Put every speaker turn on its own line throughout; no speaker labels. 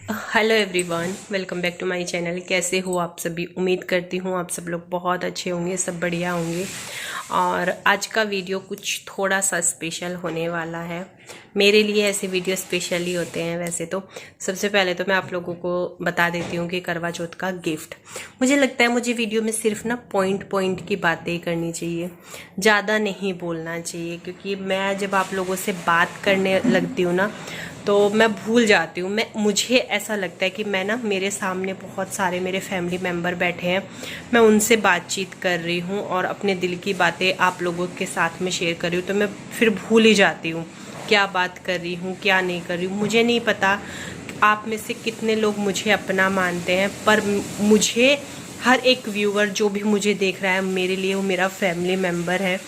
Hello everyone, welcome back to my channel. कैसे हो आप सभी? उम्मीद करती हूँ आप सब लोग बहुत अच्छे होंगे, सब बढ़िया होंगे। और आज का वीडियो कुछ थोड़ा सा स्पेशल होने वाला है। मेरे लिए ऐसे वीडियो स्पेशल ही होते हैं वैसे तो। सबसे पहले तो मैं आप लोगों को बता देती हूँ कि करवा चौथ का गिफ्ट, मुझे लगता है मुझे वीडियो में सिर्फ ना पॉइंट की बातें करनी चाहिए, ज़्यादा नहीं बोलना चाहिए। क्योंकि मैं जब आप लोगों से बात करने लगती हूँ ना तो मैं भूल जाती हूँ। मुझे ऐसा लगता है कि मैं ना, मेरे सामने बहुत सारे मेरे फैमिली मेम्बर बैठे हैं, मैं उनसे बातचीत कर रही हूँ और अपने दिल की बातें आप लोगों के साथ में शेयर कर रही हूँ, तो मैं फिर भूल ही जाती हूँ क्या बात कर रही हूँ क्या नहीं कर रही हूँ। मुझे नहीं पता आप में से कितने लोग मुझे अपना मानते हैं, पर मुझे हर एक व्यूअर जो भी मुझे देख रहा है, मेरे लिए वो मेरा फैमिली मेम्बर है।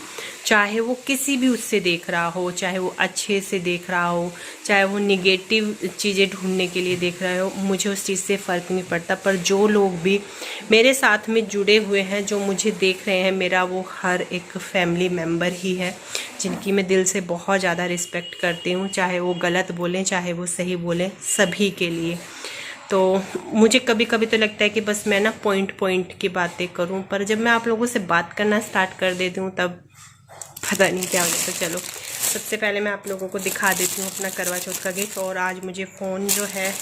चाहे वो किसी भी उससे देख रहा हो, चाहे वो अच्छे से देख रहा हो, चाहे वो निगेटिव चीज़ें ढूंढने के लिए देख रहा हो, मुझे उस चीज़ से फ़र्क नहीं पड़ता। पर जो लोग भी मेरे साथ में जुड़े हुए हैं, जो मुझे देख रहे हैं, मेरा वो हर एक फैमिली मेम्बर ही है, जिनकी मैं दिल से बहुत ज़्यादा रिस्पेक्ट करती हूँ। चाहे वो गलत बोलें चाहे वो सही बोलें, सभी के लिए। तो मुझे कभी कभी तो लगता है कि बस मैं ना पॉइंट की बातें करूं, पर जब मैं आप लोगों से बात करना स्टार्ट कर देती हूं तब पता नहीं क्या हो जाता। चलो, सबसे पहले मैं आप लोगों को दिखा देती हूँ अपना करवा चौथ का गिफ्ट। और आज मुझे फ़ोन जो है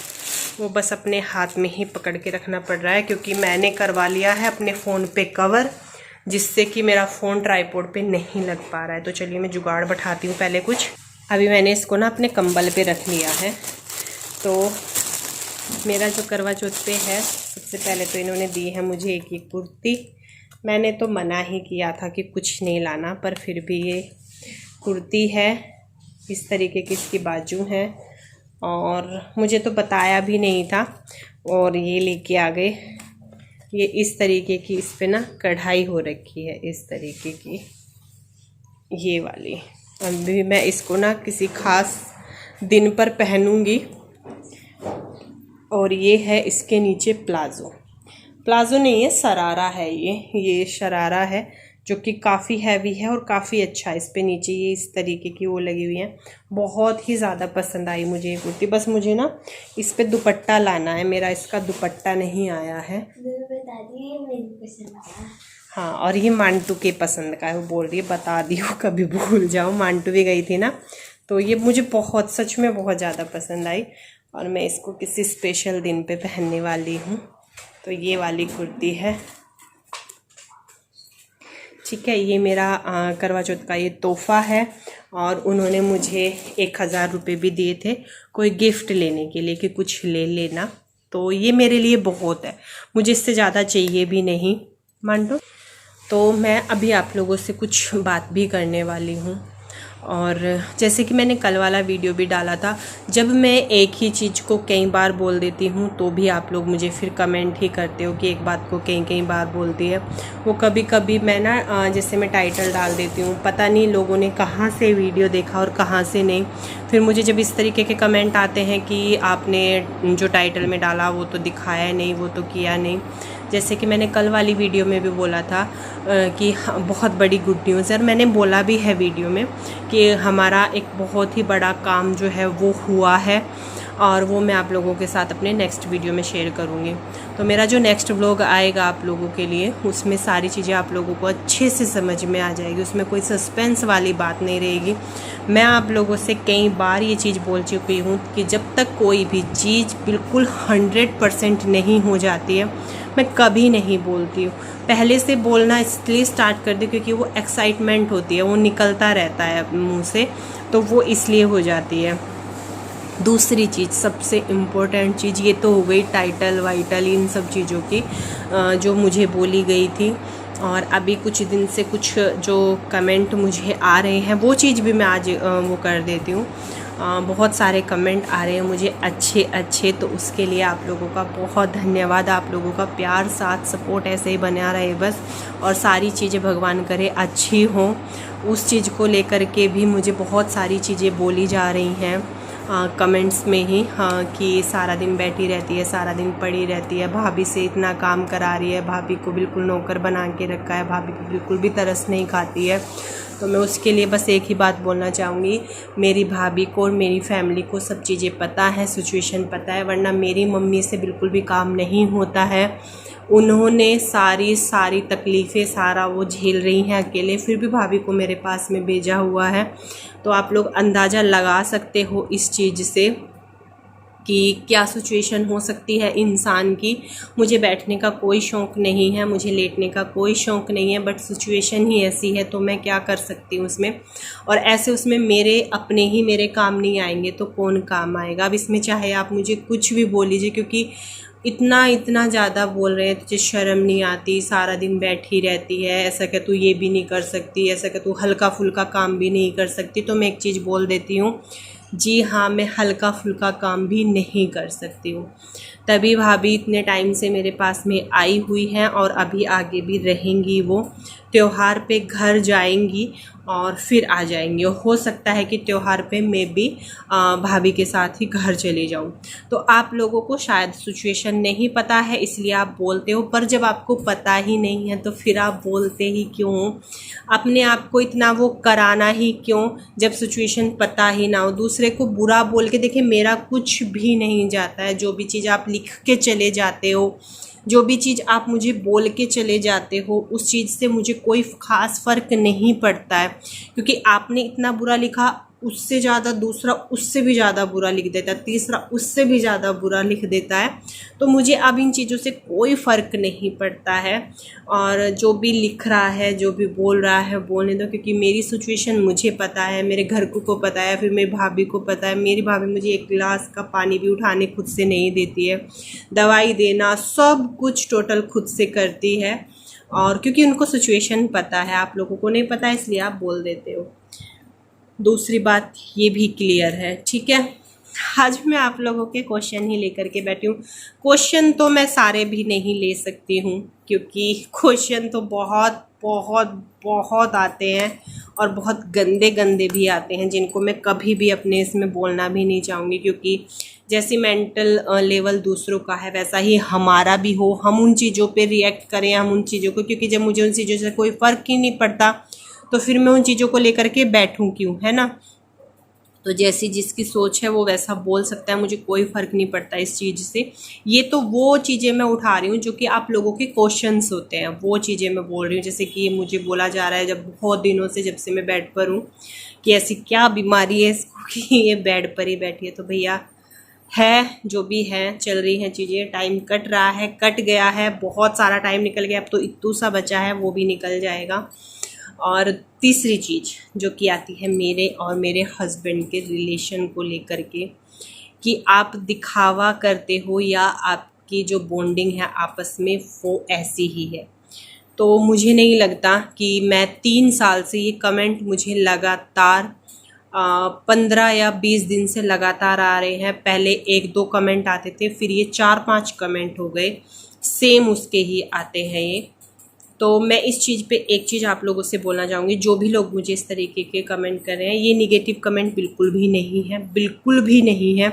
वो बस अपने हाथ में ही पकड़ के रखना पड़ रहा है, क्योंकि मैंने करवा लिया है अपने फ़ोन पे कवर, जिससे कि मेरा फ़ोन ट्राईपोड पे नहीं लग पा रहा है। तो चलिए मैं जुगाड़ बैठाती हूँ पहले कुछ। अभी मैंने इसको ना अपने कंबल पे रख लिया है। तो मेरा जो करवा चौथ पे है, सबसे पहले तो इन्होंने दी है मुझे एक ये कुर्ती। मैंने तो मना ही किया था कि कुछ नहीं लाना, पर फिर भी ये कुर्ती है, इस तरीके की इसकी बाजू है, और मुझे तो बताया भी नहीं था, और ये लेके आ गए। ये इस तरीके की, इस पे ना कढ़ाई हो रखी है इस तरीके की, ये वाली। अभी मैं इसको ना किसी खास दिन पर पहनूंगी। और ये है इसके नीचे प्लाजो नहीं है, शरारा है। ये शरारा है, जो कि काफ़ी हैवी है और काफ़ी अच्छा है। इस पे नीचे ये इस तरीके की वो लगी हुई है। बहुत ही ज़्यादा पसंद आई मुझे ये कुर्ती। बस मुझे ना इस पे दुपट्टा लाना है, मेरा इसका दुपट्टा नहीं आया है। हाँ, और ये मांटू के पसंद का है। वो बोल रही है बता दियो, कभी भूल जाओ। मांटू भी गई थी ना, तो ये मुझे बहुत, सच में बहुत ज़्यादा पसंद आई, और मैं इसको किसी स्पेशल दिन पे पहनने वाली हूँ। तो ये वाली कुर्ती है, ठीक है। ये मेरा करवा चौथ का ये तोहफा है, और उन्होंने मुझे 1000 रुपये भी दिए थे कोई गिफ्ट लेने के लिए कि कुछ ले लेना। तो ये मेरे लिए बहुत है, मुझे इससे ज़्यादा चाहिए भी नहीं मांडो। तो मैं अभी आप लोगों से कुछ बात भी करने वाली हूँ। और जैसे कि मैंने कल वाला वीडियो भी डाला था, जब मैं एक ही चीज़ को कई बार बोल देती हूँ तो भी आप लोग मुझे फिर कमेंट ही करते हो कि एक बात को कई बार बोलती है। वो कभी कभी मैं ना, जैसे मैं टाइटल डाल देती हूँ, पता नहीं लोगों ने कहाँ से वीडियो देखा और कहाँ से नहीं। फिर मुझे जब इस तरीके के कमेंट आते हैं कि आपने जो टाइटल में डाला वो तो दिखाया नहीं, वो तो किया नहीं। जैसे कि मैंने कल वाली वीडियो में भी बोला था कि बहुत बड़ी गुड न्यूज़ है, और मैंने बोला भी है वीडियो में कि हमारा एक बहुत ही बड़ा काम जो है वो हुआ है, और वो मैं आप लोगों के साथ अपने नेक्स्ट वीडियो में शेयर करूँगी। तो मेरा जो नेक्स्ट व्लॉग आएगा आप लोगों के लिए, उसमें सारी चीज़ें आप लोगों को अच्छे से समझ में आ जाएगी, उसमें कोई सस्पेंस वाली बात नहीं रहेगी। मैं आप लोगों से कई बार ये चीज़ बोल चुकी हूँ कि जब तक कोई भी चीज़ बिल्कुल 100% नहीं हो जाती है, मैं कभी नहीं बोलती हूँ। पहले से बोलना इसलिए स्टार्ट कर दी क्योंकि वो एक्साइटमेंट होती है, वो निकलता रहता है मुंह से, तो वो इसलिए हो जाती है। दूसरी चीज़, सबसे इम्पोर्टेंट चीज़, ये तो हो गई टाइटल वाइटल इन सब चीज़ों की जो मुझे बोली गई थी। और अभी कुछ दिन से कुछ जो कमेंट मुझे आ रहे हैं वो चीज़ भी मैं आज वो कर देती हूँ। बहुत सारे कमेंट आ रहे हैं मुझे अच्छे, तो उसके लिए आप लोगों का बहुत धन्यवाद। आप लोगों का प्यार साथ सपोर्ट ऐसे ही बना रहे बस, और सारी चीज़ें भगवान करे अच्छी हों। उस चीज़ को लेकर के भी मुझे बहुत सारी चीज़ें बोली जा रही हैं कमेंट्स में ही, हाँ, कि सारा दिन बैठी रहती है, सारा दिन पड़ी रहती है, भाभी से इतना काम करा रही है, भाभी को बिल्कुल नौकर बना के रखा है, भाभी को बिल्कुल भी तरस नहीं खाती है। तो मैं उसके लिए बस एक ही बात बोलना चाहूँगी, मेरी भाभी को और मेरी फैमिली को सब चीज़ें पता है, सिचुएशन पता है, वरना मेरी मम्मी से बिल्कुल भी काम नहीं होता है। उन्होंने सारी तकलीफ़ें सारा वो झेल रही हैं अकेले, फिर भी भाभी को मेरे पास में भेजा हुआ है। तो आप लोग अंदाज़ा लगा सकते हो इस चीज़ से कि क्या सिचुएशन हो सकती है इंसान की। मुझे बैठने का कोई शौक़ नहीं है, मुझे लेटने का कोई शौक़ नहीं है, बट सिचुएशन ही ऐसी है तो मैं क्या कर सकती हूँ उसमें। और ऐसे उसमें मेरे अपने ही मेरे काम नहीं आएंगे तो कौन काम आएगा। अब इसमें चाहे आप मुझे कुछ भी बोल लीजिए, क्योंकि इतना ज़्यादा बोल रहे हैं, तुझे शर्म नहीं आती, सारा दिन बैठी रहती है, ऐसा क्या तू ये भी नहीं कर सकती, ऐसा क्या तू हल्का फुल्का काम भी नहीं कर सकती। तो मैं एक चीज़ बोल देती हूँ, जी हाँ, मैं हल्का फुल्का काम भी नहीं कर सकती हूँ। तभी भाभी इतने टाइम से मेरे पास में आई हुई हैं और अभी आगे भी रहेंगी। वो त्योहार पे घर जाएंगी और फिर आ जाएंगी। हो सकता है कि त्यौहार पे मैं भी भाभी के साथ ही घर चले जाऊं। तो आप लोगों को शायद सिचुएशन नहीं पता है इसलिए आप बोलते हो, पर जब आपको पता ही नहीं है तो फिर आप बोलते ही क्यों? अपने आप को इतना वो कराना ही क्यों जब सिचुएशन पता ही ना हो? दूसरे को बुरा बोल के देखिए, मेरा कुछ भी नहीं जाता है। जो भी चीज़ आप लिख के चले जाते हो, जो भी चीज़ आप मुझे बोल के चले जाते हो, उस चीज़ से मुझे कोई ख़ास फ़र्क नहीं पड़ता है, क्योंकि आपने इतना बुरा लिखा, उससे ज़्यादा दूसरा उससे भी ज़्यादा बुरा लिख देता है, तीसरा उससे भी ज़्यादा बुरा लिख देता है। तो मुझे अब इन चीज़ों से कोई फ़र्क नहीं पड़ता है। और जो भी लिख रहा है, जो भी बोल रहा है, बोलने दो, क्योंकि मेरी सिचुएशन मुझे पता है, मेरे घर को पता है, फिर मेरी भाभी को पता है। मेरी भाभी मुझे एक गिलास का पानी भी उठाने खुद से नहीं देती है, दवाई देना सब कुछ टोटल खुद से करती है। और क्योंकि उनको सिचुएशन पता है, आप लोगों को नहीं पता है इसलिए आप बोल देते हो। दूसरी बात ये भी क्लियर है, ठीक है। आज मैं आप लोगों के क्वेश्चन ही लेकर के बैठी हूँ। क्वेश्चन तो मैं सारे भी नहीं ले सकती हूँ, क्योंकि क्वेश्चन तो बहुत बहुत बहुत आते हैं और बहुत गंदे गंदे भी आते हैं, जिनको मैं कभी भी अपने इसमें बोलना भी नहीं चाहूँगी। क्योंकि जैसे मेंटल लेवल दूसरों का है, वैसा ही हमारा भी हो, हम उन चीज़ों पे रिएक्ट करें, हम उन चीज़ों को, क्योंकि जब मुझे उन चीज़ों से कोई फ़र्क ही नहीं पड़ता तो फिर मैं उन चीज़ों को लेकर के बैठूं क्यों, है ना। तो जैसी जिसकी सोच है वो वैसा बोल सकता है, मुझे कोई फ़र्क नहीं पड़ता इस चीज़ से। ये तो वो चीज़ें मैं उठा रही हूँ जो कि आप लोगों के क्वेश्चंस होते हैं, वो चीज़ें मैं बोल रही हूँ। जैसे कि ये मुझे बोला जा रहा है जब बहुत दिनों से, जब से मैं बेड पर हूँ, कि ऐसी क्या बीमारी है इसको कि ये बेड पर ही बैठी है। तो भैया है, जो भी है, चल रही हैं चीज़ें, टाइम कट रहा है, कट गया है, बहुत सारा टाइम निकल गया, अब तो इतू सा बचा है, वो भी निकल जाएगा। और तीसरी चीज़ जो कि आती है मेरे और मेरे हस्बैंड के रिलेशन को लेकर के, कि आप दिखावा करते हो या आपकी जो बॉन्डिंग है आपस में वो ऐसी ही है। तो मुझे नहीं लगता कि मैं 3 साल से, ये कमेंट मुझे लगातार 15 या 20 दिन से लगातार आ रहे हैं। पहले 1-2 कमेंट आते थे, फिर ये 4-5 कमेंट हो गए, सेम उसके ही आते हैं ये। तो मैं इस चीज़ पे एक चीज़ आप लोगों से बोलना चाहूँगी, जो भी लोग मुझे इस तरीके के कमेंट कर रहे हैं, ये निगेटिव कमेंट बिल्कुल भी नहीं है, बिल्कुल भी नहीं है।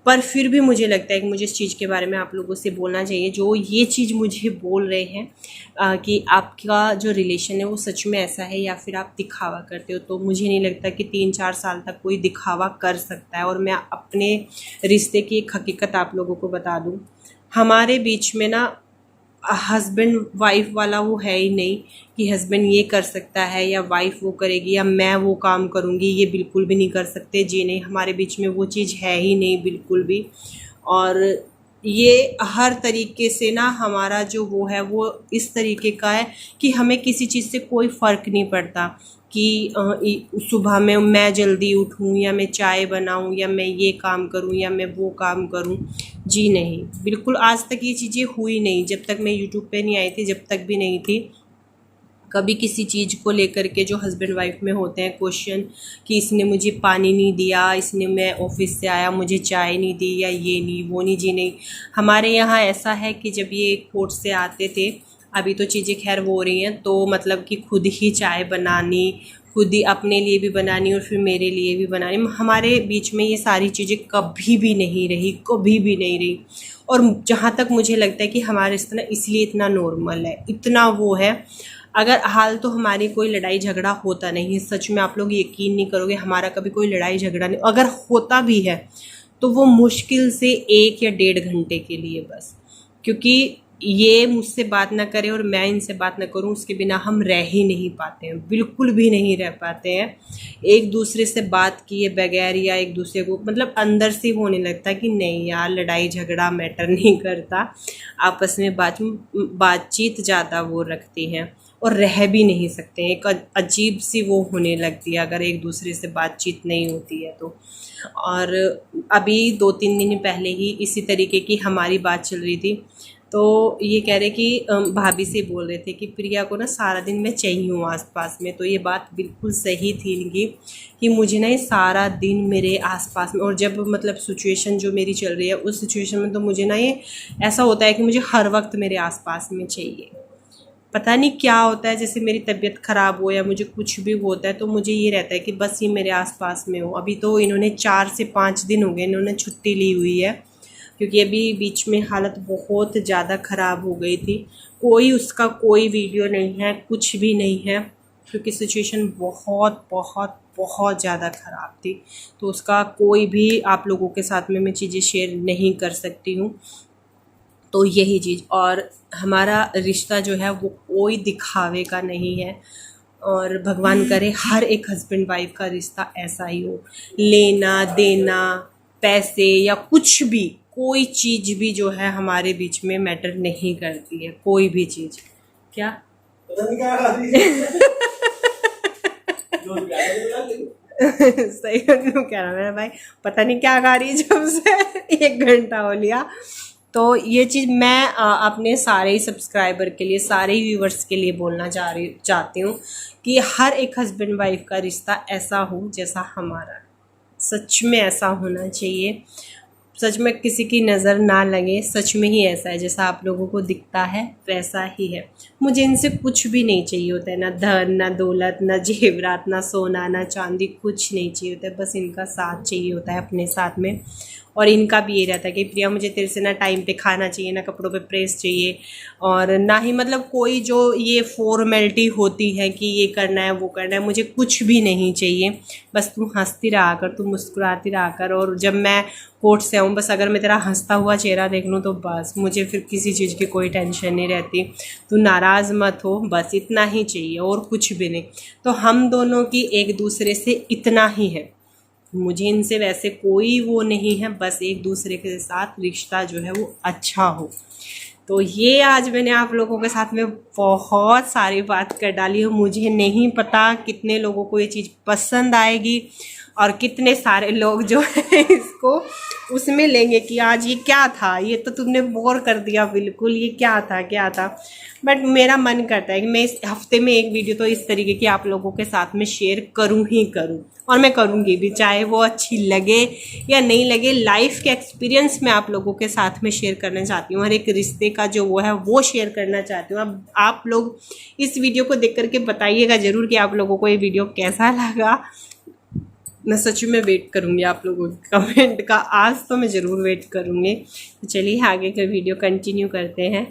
पर फिर भी मुझे लगता है कि मुझे इस चीज़ के बारे में आप लोगों से बोलना चाहिए, जो ये चीज़ मुझे बोल रहे हैं कि आपका जो रिलेशन है वो सच में ऐसा है या फिर आप दिखावा करते हो। तो मुझे नहीं लगता कि 3-4 साल तक कोई दिखावा कर सकता है। और मैं अपने रिश्ते की एक हकीकत आप लोगों को बता दूँ, हमारे बीच में ना हस्बैंड वाइफ वाला वो है ही नहीं कि हस्बैंड ये कर सकता है या वाइफ वो करेगी या मैं वो काम करूँगी, ये बिल्कुल भी नहीं कर सकते जी, नहीं, हमारे बीच में वो चीज़ है ही नहीं बिल्कुल भी। और ये हर तरीके से ना हमारा जो वो है वो इस तरीके का है कि हमें किसी चीज़ से कोई फ़र्क नहीं पड़ता कि सुबह में मैं जल्दी उठूँ या मैं चाय बनाऊँ या मैं ये काम करूँ या मैं वो काम करूँ, जी नहीं, बिल्कुल आज तक ये चीज़ें हुई नहीं। जब तक मैं यूट्यूब पे नहीं आई थी, जब तक भी नहीं थी, कभी किसी चीज़ को लेकर के जो हस्बैंड वाइफ में होते हैं क्वेश्चन, कि इसने मुझे पानी नहीं दिया, इसने, मैं ऑफिस से आया मुझे चाय नहीं दी, या ये नहीं वो नहीं, जी नहीं। हमारे यहाँ ऐसा है कि जब ये कोर्ट से आते थे, अभी तो चीज़ें खैर वो हो रही हैं, तो मतलब कि खुद ही चाय बनानी, खुद ही अपने लिए भी बनानी और फिर मेरे लिए भी बनानी। हमारे बीच में ये सारी चीज़ें कभी भी नहीं रही, कभी भी नहीं रही। और जहाँ तक मुझे लगता है कि हमारे रिश्ता ना इसलिए इतना नॉर्मल है, इतना वो है। अगर हाल तो हमारी कोई लड़ाई झगड़ा होता नहीं है, सच में आप लोग यकीन नहीं करोगे, हमारा कभी कोई लड़ाई झगड़ा नहीं, अगर होता भी है तो वो मुश्किल से 1 या 1.5 घंटे के लिए बस, क्योंकि ये मुझसे बात ना करे और मैं इनसे बात ना करूं, उसके बिना हम रह ही नहीं पाते हैं, बिल्कुल भी नहीं रह पाते हैं। एक दूसरे से बात किए बगैर या एक दूसरे को मतलब अंदर से होने लगता है कि नहीं यार, लड़ाई झगड़ा मैटर नहीं करता, आपस में बातचीत ज़्यादा वो रखती हैं और रह भी नहीं सकते हैं। एक अजीब सी वो होने लगती है अगर एक दूसरे से बातचीत नहीं होती है तो। और अभी 2-3 दिन पहले ही इसी तरीके की हमारी बात चल रही थी, तो ये कह रहे कि भाभी से बोल रहे थे कि प्रिया को ना सारा दिन मैं चाहिए हूँ आसपास में। तो ये बात बिल्कुल सही थी इनकी कि मुझे ना ये सारा दिन मेरे आसपास में, और जब मतलब सिचुएशन जो मेरी चल रही है उस सिचुएशन में तो मुझे ना ये ऐसा होता है कि मुझे हर वक्त मेरे आसपास में चाहिए। पता नहीं क्या होता है, जैसे मेरी तबीयत ख़राब हो या मुझे कुछ भी होता है तो मुझे ये रहता है कि बस ये मेरे आसपास में हो। अभी तो इन्होंने 4 से 5 दिन हो गए इन्होंने छुट्टी ली हुई है, क्योंकि अभी बीच में हालत बहुत ज़्यादा ख़राब हो गई थी। उसका कोई वीडियो नहीं है, कुछ भी नहीं है, क्योंकि सिचुएशन बहुत बहुत बहुत ज़्यादा ख़राब थी। तो उसका कोई भी आप लोगों के साथ में मैं चीज़ें शेयर नहीं कर सकती हूँ। तो यही चीज़, और हमारा रिश्ता जो है वो कोई दिखावे का नहीं है, और भगवान करे हर एक हस्बैंड वाइफ का रिश्ता ऐसा ही हो। लेना देना, पैसे या कुछ भी, कोई चीज़ भी जो है हमारे बीच में मैटर नहीं करती है, कोई भी चीज़। क्या सही कह रहा मेरा भाई, पता नहीं क्या खा रही जब से 1 घंटा हो लिया। तो ये चीज़ मैं अपने सारे ही सब्सक्राइबर के लिए, सारे ही व्यूवर्स के लिए बोलना चाहती हूँ कि हर एक हस्बैंड वाइफ का रिश्ता ऐसा हो जैसा हमारा, सच में ऐसा होना चाहिए। सच में किसी की नज़र ना लगे, सच में ही ऐसा है जैसा आप लोगों को दिखता है वैसा ही है। मुझे इनसे कुछ भी नहीं चाहिए होता है, ना धन ना दौलत ना जेवरात ना सोना ना चांदी, कुछ नहीं चाहिए होता है, बस इनका साथ चाहिए होता है अपने साथ में। और इनका भी ये रहता है कि प्रिया मुझे तेरे से ना टाइम पे खाना चाहिए, ना कपड़ों पे प्रेस चाहिए, और ना ही मतलब कोई जो ये फॉर्मेलिटी होती है कि ये करना है वो करना है, मुझे कुछ भी नहीं चाहिए। बस तुम हंसती रहा कर, तुम मुस्कुराती रहा कर, और जब मैं कोर्ट से आऊँ बस अगर मैं तेरा हंसता हुआ चेहरा देख लूँ तो बस मुझे फिर किसी चीज़ की कोई टेंशन नहीं रहती। तू नाराज़ मत हो, बस इतना ही चाहिए और कुछ भी नहीं। तो हम दोनों की एक दूसरे से इतना ही है, मुझे इनसे वैसे कोई वो नहीं है, बस एक दूसरे के साथ रिश्ता जो है वो अच्छा हो। तो ये आज मैंने आप लोगों के साथ में बहुत सारी बात कर डाली है। मुझे नहीं पता कितने लोगों को ये चीज़ पसंद आएगी और कितने सारे लोग जो है इसको उसमें लेंगे कि आज ये क्या था, ये तो तुमने बोर कर दिया बिल्कुल, ये क्या था। बट मेरा मन करता है कि मैं इस हफ्ते में एक वीडियो तो इस तरीके की आप लोगों के साथ में शेयर करूं ही करूं, और मैं करूंगी भी, चाहे वो अच्छी लगे या नहीं लगे। लाइफ के एक्सपीरियंस मैं आप लोगों के साथ में शेयर करना चाहती हूँ, हर एक रिश्ते का जो वो है वो शेयर करना चाहती हूँ। अब आप लोग इस वीडियो को देख करके बताइएगा ज़रूर कि आप लोगों को ये वीडियो कैसा लगा। मैं सच में वेट करूँगी आप लोगों के कमेंट का, आज तो मैं ज़रूर वेट करूँगी। तो चलिए आगे का वीडियो कंटिन्यू करते हैं।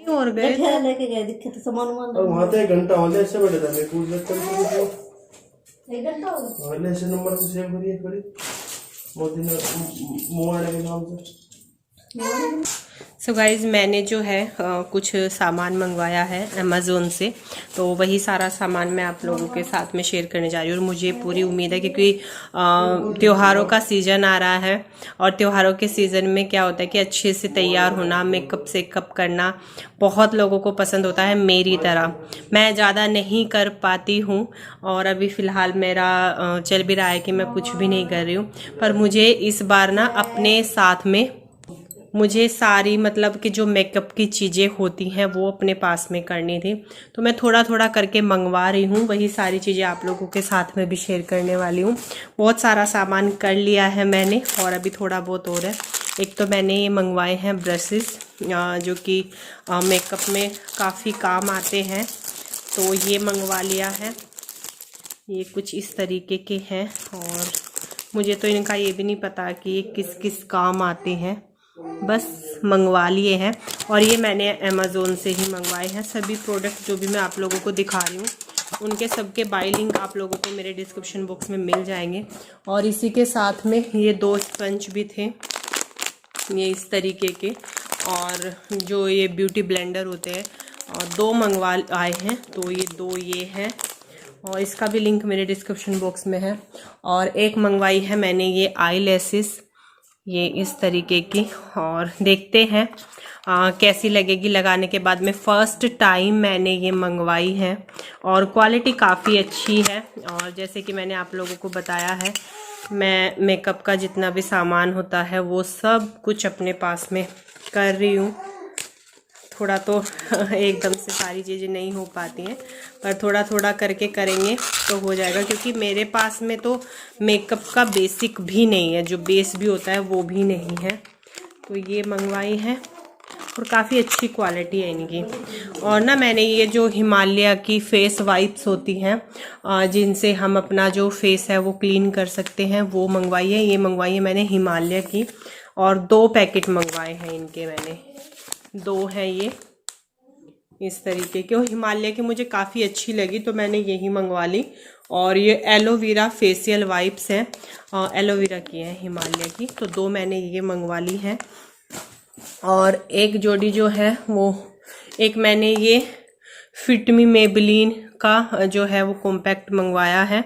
और गए
लेके गए दिक्कत सामान
वहाँ तो 1 घंटा हो जाए, इससे बड़े था मैं पूछ सकता हूँ।
1 घंटा हो गया।
ऐसे नंबर को सेव करिए करी मोदी ने मोबाइल के नाम से।
सो गाइज़ मैंने जो है कुछ सामान मंगवाया है अमेज़ोन से, तो वही सारा सामान मैं आप लोगों के साथ में शेयर करने जा रही हूँ। और मुझे पूरी उम्मीद है क्योंकि त्योहारों का सीज़न आ रहा है, और त्योहारों के सीज़न में क्या होता है कि अच्छे से तैयार होना, मेकअप सेकअप करना बहुत लोगों को पसंद होता है। मेरी तरह मैं ज़्यादा नहीं कर पाती हूँ, और अभी फ़िलहाल मेरा चल भी रहा है कि मैं कुछ भी नहीं कर रही हूँ। पर मुझे इस बार ना अपने साथ में मुझे सारी मतलब कि जो मेकअप की चीज़ें होती हैं वो अपने पास में करनी थी, तो मैं थोड़ा थोड़ा करके मंगवा रही हूँ। वही सारी चीज़ें आप लोगों के साथ में भी शेयर करने वाली हूँ। बहुत सारा सामान कर लिया है मैंने, और अभी थोड़ा बहुत और है। एक तो मैंने ये मंगवाए हैं ब्रशेस, जो कि मेकअप में काफ़ी काम आते हैं, तो ये मंगवा लिया है। ये कुछ इस तरीके के हैं, और मुझे तो इनका ये भी नहीं पता कि ये किस किस काम आते हैं। बस मंगवा लिए हैं। और ये मैंने अमेज़ोन से ही मंगवाए हैं। सभी प्रोडक्ट जो भी मैं आप लोगों को दिखा रही हूँ उनके सबके बाय लिंक आप लोगों को मेरे डिस्क्रिप्शन बॉक्स में मिल जाएंगे। और इसी के साथ में ये 2 स्पंज भी थे, ये इस तरीके के। और जो ये ब्यूटी ब्लेंडर होते हैं, और 2 मंगवा आए हैं, तो ये 2 ये हैं, और इसका भी लिंक मेरे डिस्क्रिप्शन बॉक्स में है। और एक मंगवाई है मैंने ये आई लैसेस, ये इस तरीके की, और देखते हैं कैसी लगेगी लगाने के बाद में। फ़र्स्ट टाइम मैंने ये मंगवाई है और क्वालिटी काफ़ी अच्छी है। और जैसे कि मैंने आप लोगों को बताया है, मैं मेकअप का जितना भी सामान होता है वो सब कुछ अपने पास में कर रही हूँ। थोड़ा तो एकदम से सारी चीज़ें नहीं हो पाती हैं, पर थोड़ा थोड़ा करके करेंगे तो हो जाएगा, क्योंकि मेरे पास में तो मेकअप का बेसिक भी नहीं है, जो बेस भी होता है वो भी नहीं है। तो ये मंगवाई है और काफ़ी अच्छी क्वालिटी है इनकी। और ना मैंने ये जो हिमालय की फेस वाइप्स होती हैं जिनसे हम अपना जो फेस है वो क्लीन कर सकते हैं, वो मंगवाई है। ये मंगवाई है मैंने हिमालय की, और 2 पैकेट मंगवाए हैं इनके मैंने। 2 हैं ये इस तरीके के, और हिमालय की मुझे काफ़ी अच्छी लगी तो मैंने यही मंगवा ली। और ये एलोवेरा फेशियल वाइप्स हैं, एलोवेरा की हैं हिमालय की, तो 2 मैंने ये मंगवा ली हैं। और एक जोड़ी जो है वो, एक मैंने ये फिटमी मेबेलिन का जो है वो कॉम्पैक्ट मंगवाया है,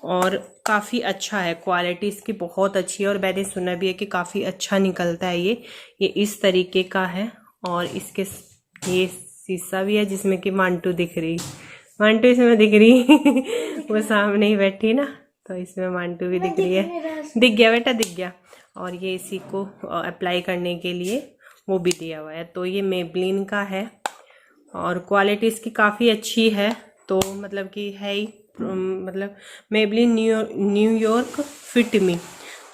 और काफ़ी अच्छा है, क्वालिटी इसकी बहुत अच्छी है। और मैंने सुना भी है कि काफ़ी अच्छा निकलता है ये इस तरीके का है। और इसके ये शीशा भी है जिसमें कि मांटू दिख रही, मांटू इसमें दिख रही वो सामने ही बैठी ना, तो इसमें मांटू भी दिख रही है। दिख गया बेटा, दिख गया। और ये इसी को अप्लाई करने के लिए वो भी दिया हुआ है। तो ये मेबेलिन का है और क्वालिटी इसकी काफ़ी अच्छी है। तो मतलब कि है ही, मतलब मेबेलिन न्यूयॉर्क फिट मी,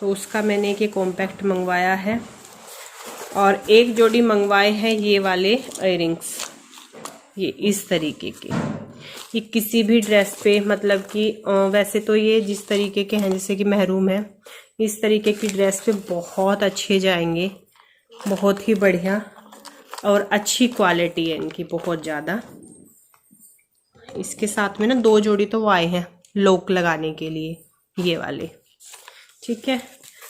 तो उसका मैंने एक कॉम्पैक्ट मंगवाया है। और एक जोड़ी मंगवाए हैं ये वाले इयररिंग्स, ये इस तरीके के। ये किसी भी ड्रेस पे, मतलब कि वैसे तो ये जिस तरीके के हैं जैसे कि महरूम है, इस तरीके की ड्रेस पे बहुत अच्छे जाएंगे, बहुत ही बढ़िया। और अच्छी क्वालिटी है इनकी बहुत ज़्यादा। इसके साथ में ना 2 जोड़ी तो वो आए हैं लॉक लगाने के लिए, ये वाले, ठीक है।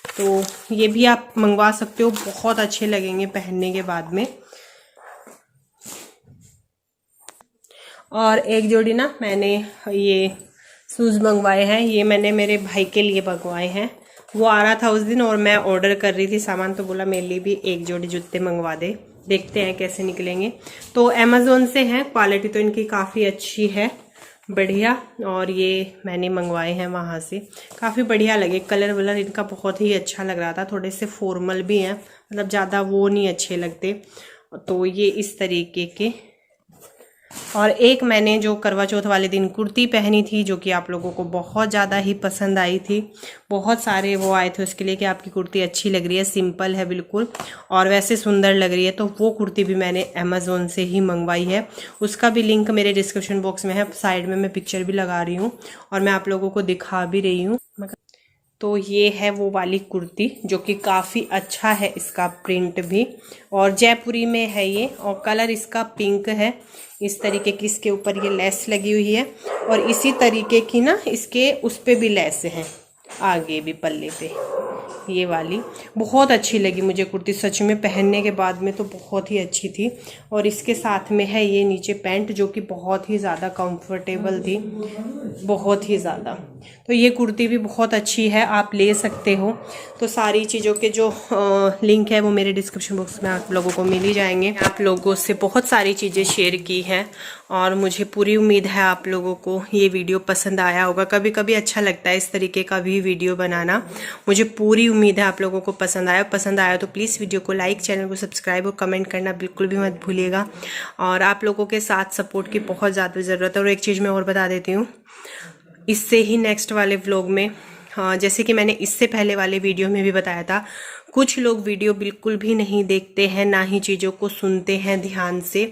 तो ये भी आप मंगवा सकते हो, बहुत अच्छे लगेंगे पहनने के बाद में। और एक जोड़ी ना मैंने ये शूज़ मंगवाए हैं, ये मैंने मेरे भाई के लिए मंगवाए हैं। वो आ रहा था उस दिन और मैं ऑर्डर कर रही थी सामान, तो बोला मेरे लिए भी एक जोड़ी जूते मंगवा दे, देखते हैं कैसे निकलेंगे। तो अमेज़ोन से हैं, क्वालिटी तो इनकी काफ़ी अच्छी है, बढ़िया। और ये मैंने मंगवाए हैं वहाँ से, काफ़ी बढ़िया लगे। कलर वलर इनका बहुत ही अच्छा लग रहा था, थोड़े से फॉर्मल भी हैं, मतलब ज़्यादा वो नहीं अच्छे लगते। तो ये इस तरीके के। और एक मैंने जो करवा चौथ वाले दिन कुर्ती पहनी थी, जो कि आप लोगों को बहुत ज़्यादा ही पसंद आई थी। बहुत सारे वो आए थे उसके लिए कि आपकी कुर्ती अच्छी लग रही है, सिंपल है बिल्कुल और वैसे सुंदर लग रही है। तो वो कुर्ती भी मैंने अमेज़ोन से ही मंगवाई है, उसका भी लिंक मेरे डिस्क्रिप्शन बॉक्स में है। साइड में मैं पिक्चर भी लगा रही हूँ और मैं आप लोगों को दिखा भी रही हूँ। तो ये है वो वाली कुर्ती जो कि काफ़ी अच्छा है, इसका प्रिंट भी, और जयपुरी में है ये, और कलर इसका पिंक है। इस तरीके की इसके ऊपर ये लेस लगी हुई है, और इसी तरीके की ना इसके उस पे भी लेस है, आगे भी पल्ले पे। ये वाली बहुत अच्छी लगी मुझे कुर्ती, सच में पहनने के बाद में तो बहुत ही अच्छी थी। और इसके साथ में है ये नीचे पैंट, जो कि बहुत ही ज़्यादा कंफर्टेबल थी, बहुत ही ज़्यादा। तो ये कुर्ती भी बहुत अच्छी है, आप ले सकते हो। तो सारी चीज़ों के जो लिंक है वो मेरे डिस्क्रिप्शन बॉक्स में आप लोगों को मिल ही जाएंगे। आप लोगों से बहुत सारी चीज़ें शेयर की हैं और मुझे पूरी उम्मीद है आप लोगों को ये वीडियो पसंद आया होगा। कभी कभी अच्छा लगता है इस तरीके का भी वीडियो बनाना, मुझे पूरी उम्मीद है आप लोगों को पसंद आया तो प्लीज़ वीडियो को लाइक, चैनल को सब्सक्राइब और कमेंट करना बिल्कुल भी मत भूलिएगा। और आप लोगों के साथ सपोर्ट की बहुत ज़्यादा ज़रूरत है। और एक चीज़ मैं और बता देती हूँ, इससे ही नेक्स्ट वाले व्लॉग में हाँ, जैसे कि मैंने इससे पहले वाले वीडियो में भी बताया था, कुछ लोग वीडियो बिल्कुल भी नहीं देखते हैं, ना ही चीज़ों को सुनते हैं ध्यान से,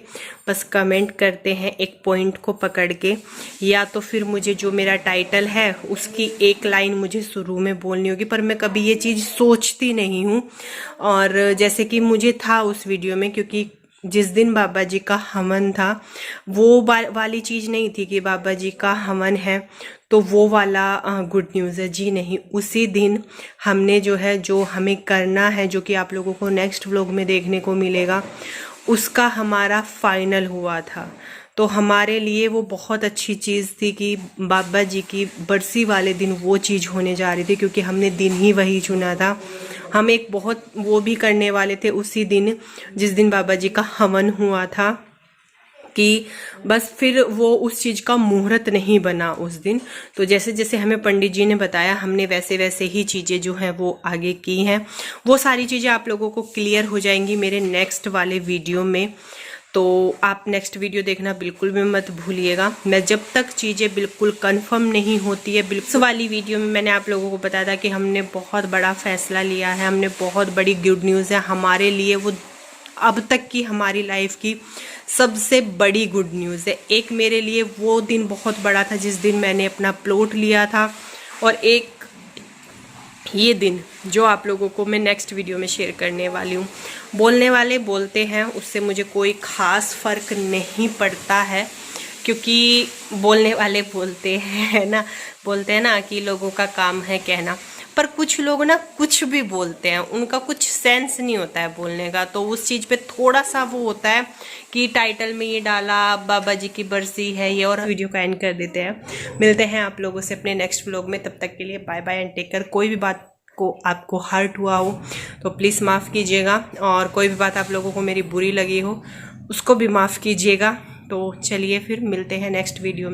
बस कमेंट करते हैं एक पॉइंट को पकड़ के, या तो फिर मुझे जो मेरा टाइटल है उसकी एक लाइन मुझे शुरू में बोलनी होगी, पर मैं कभी ये चीज़ सोचती नहीं हूँ। और जैसे कि मुझे था उस वीडियो में, क्योंकि जिस दिन बाबा जी का हवन था वो वाली चीज़ नहीं थी कि बाबा जी का हवन है तो वो वाला गुड न्यूज़ है, जी नहीं। उसी दिन हमने जो है, जो हमें करना है, जो कि आप लोगों को नेक्स्ट व्लॉग में देखने को मिलेगा, उसका हमारा फाइनल हुआ था। तो हमारे लिए वो बहुत अच्छी चीज़ थी कि बाबा जी की बरसी वाले दिन वो चीज़ होने जा रही थी, क्योंकि हमने दिन ही वही चुना था। हम एक बहुत वो भी करने वाले थे उसी दिन, जिस दिन बाबा जी का हवन हुआ था, कि बस फिर वो उस चीज़ का मुहूर्त नहीं बना उस दिन। तो जैसे जैसे हमें पंडित जी ने बताया, हमने वैसे वैसे ही चीज़ें जो हैं वो आगे की हैं। वो सारी चीज़ें आप लोगों को क्लियर हो जाएंगी मेरे नेक्स्ट वाले वीडियो में, तो आप नेक्स्ट वीडियो देखना बिल्कुल भी मत भूलिएगा। मैं जब तक चीज़ें बिल्कुल कंफर्म नहीं होती है, बिल्कुल वाली वीडियो में मैंने आप लोगों को बताया था कि हमने बहुत बड़ा फैसला लिया है, हमने बहुत बड़ी गुड न्यूज़ है हमारे लिए, वो अब तक की हमारी लाइफ की सबसे बड़ी गुड न्यूज़ है। एक मेरे लिए वो दिन बहुत बड़ा था जिस दिन मैंने अपना प्लॉट लिया था, और एक ये दिन जो आप लोगों को मैं नेक्स्ट वीडियो में शेयर करने वाली हूँ। बोलने वाले बोलते हैं, उससे मुझे कोई ख़ास फ़र्क नहीं पड़ता है, क्योंकि बोलने वाले बोलते हैं ना, बोलते हैं ना कि लोगों का काम है कहना। पर कुछ लोग ना कुछ भी बोलते हैं, उनका कुछ सेंस नहीं होता है बोलने का, तो उस चीज़ पे थोड़ा सा वो होता है कि टाइटल में ये डाला बाबा जी की बरसी है ये, और वीडियो का एंड कर देते हैं। मिलते हैं आप लोगों से अपने नेक्स्ट व्लॉग में, तब तक के लिए bye bye and take care. कोई भी बात को आपको हर्ट हुआ हो तो प्लीज़ माफ़ कीजिएगा, और कोई भी बात आप लोगों को मेरी बुरी लगी हो उसको भी माफ़ कीजिएगा। तो चलिए फिर मिलते हैं नेक्स्ट वीडियो में।